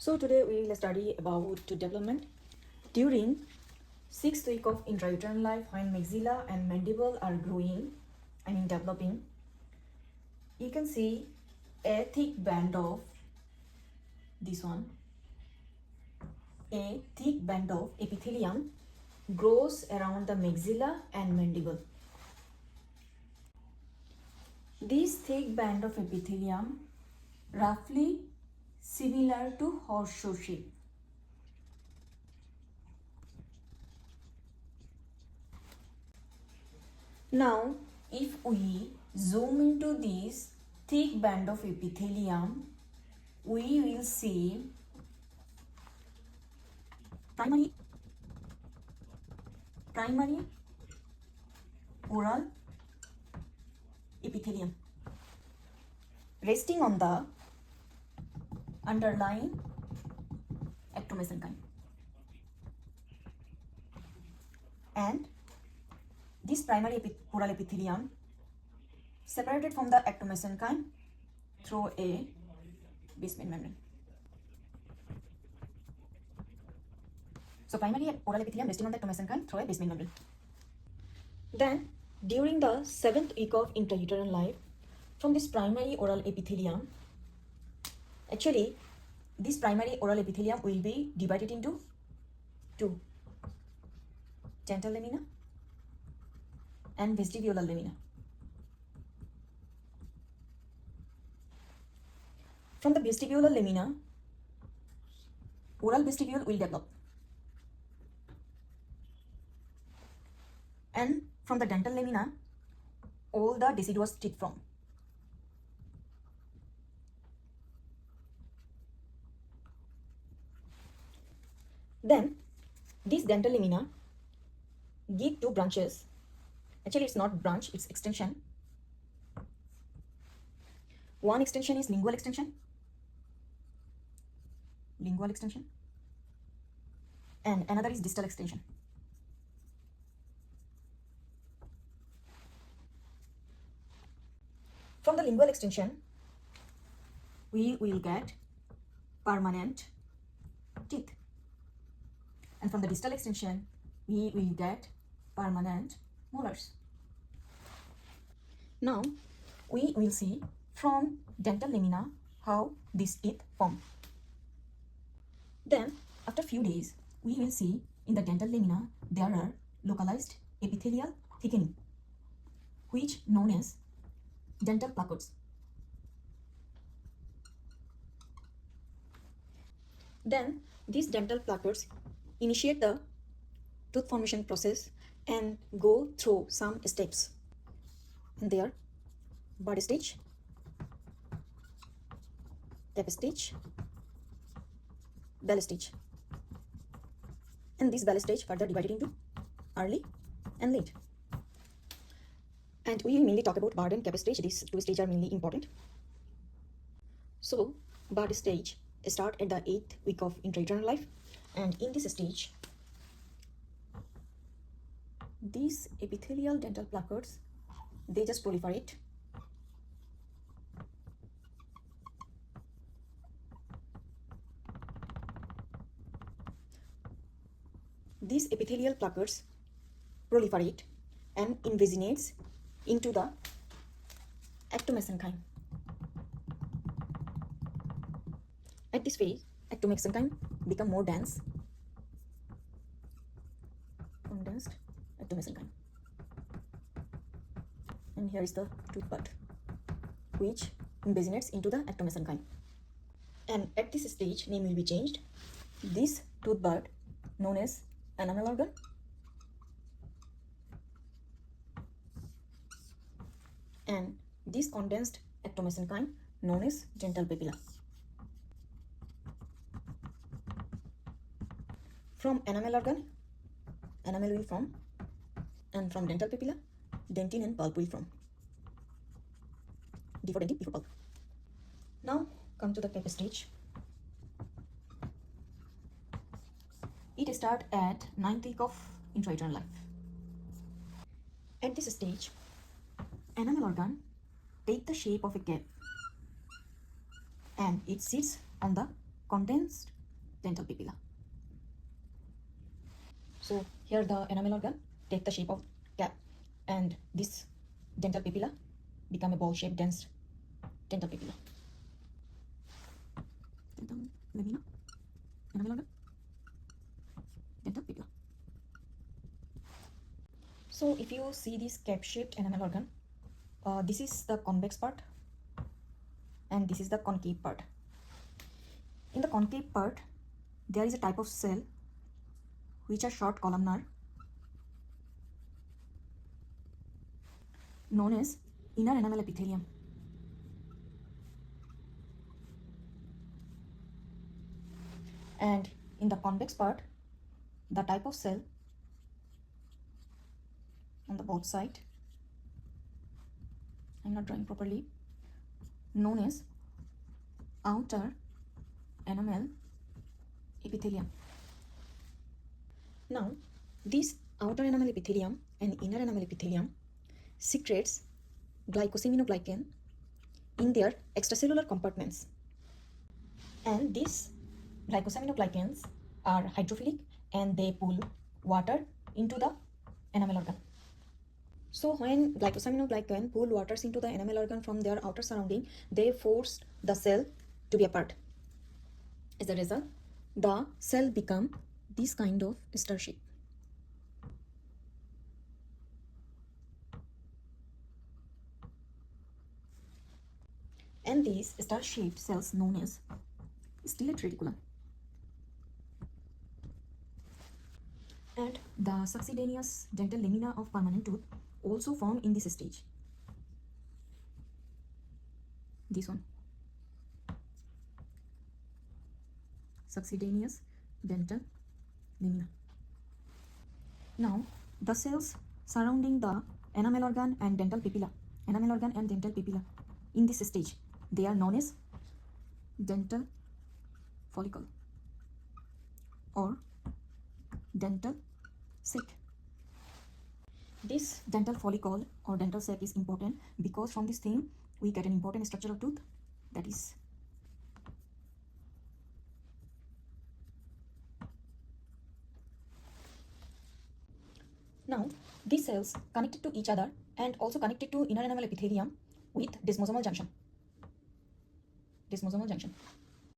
So today we will study about development during 6th week of intrauterine life when maxilla and mandible are growing, developing. You can see a thick band of this one. A thick band of epithelium grows around the maxilla and mandible. This thick band of epithelium roughly similar to horseshoe shape. Now, if we zoom into this thick band of epithelium, we will see primary oral epithelium resting on the underlying ectomesenchyme, and this primary oral epithelium separated from the ectomesenchyme through a basement membrane. So primary oral epithelium resting on the ectomesenchyme through a basement membrane. Then during the 7th week of intrauterine life, from this primary oral epithelium, actually this primary oral epithelium will be divided into two: dental lamina and vestibular lamina. From the vestibular lamina, oral vestibule will develop, and from the dental lamina, all the deciduous teeth form. Then this dental lamina give two branches. Actually, it's not branch, it's extension. One extension is lingual extension, and another is distal extension. From the lingual extension, we will get permanent teeth, and from the distal extension, we will get permanent molars. Now, we will see from dental lamina how these teeth form. Then, after few days, we will see in the dental lamina there are localized epithelial thickening, which known as dental placodes. Then these dental placodes initiate the tooth formation process and go through some steps. And they are bud stage, cap stage, bell stage. And this bell stage further divided into early and late. And we mainly talk about bud and cap stage. These two stages are mainly important. So bud stage start at the 8th week of intrauterine life, and in this stage, these epithelial dental placodes, they just proliferate. These epithelial placodes proliferate and invaginates into the ectomesenchyme. At this phase, ectomesenchyme become more dense, condensed ectomesenchyme. And here is the tooth bud, which invaginates into the ectomesenchyme. And at this stage, name will be changed. This tooth bud, known as enamel organ, and this condensed ectomesenchyme, known as dental papilla. From enamel organ, enamel will form, and from dental papilla, dentin and pulp will form. D for dentin, P for pulp. Now come to the cap stage. It starts at 9th week of intrauterine life. At this stage, enamel organ take the shape of a cap, and it sits on the condensed dental papilla. So here the enamel organ take the shape of cap, and this dental papilla become a ball-shaped dense dental papilla. Dental lamina, enamel organ, dental papilla. So if you see this cap-shaped enamel organ, this is the convex part and this is the concave part. In the concave part, there is a type of cell which are short columnar known as inner enamel epithelium. And in the convex part, the type of cell on the both side, I'm not drawing properly, known as outer enamel epithelium. Now, this outer enamel epithelium and inner enamel epithelium secretes glycosaminoglycan in their extracellular compartments. And these glycosaminoglycans are hydrophilic and they pull water into the enamel organ. So when glycosaminoglycan pull waters into the enamel organ from their outer surrounding, they force the cell to be apart. As a result, the cell become this kind of star shape. And these star-shaped cells known as stellate reticulum. And the succedaneous dental lamina of permanent tooth also form in this stage. This one. Succedaneous dental lamina. Now, the cells surrounding the enamel organ and dental papilla, in this stage, they are known as dental follicle or dental sac. This dental follicle or dental sac is important because from this thing we get an important structure of tooth, that is now these cells connected to each other and also connected to inner enamel epithelium with desmosomal junction.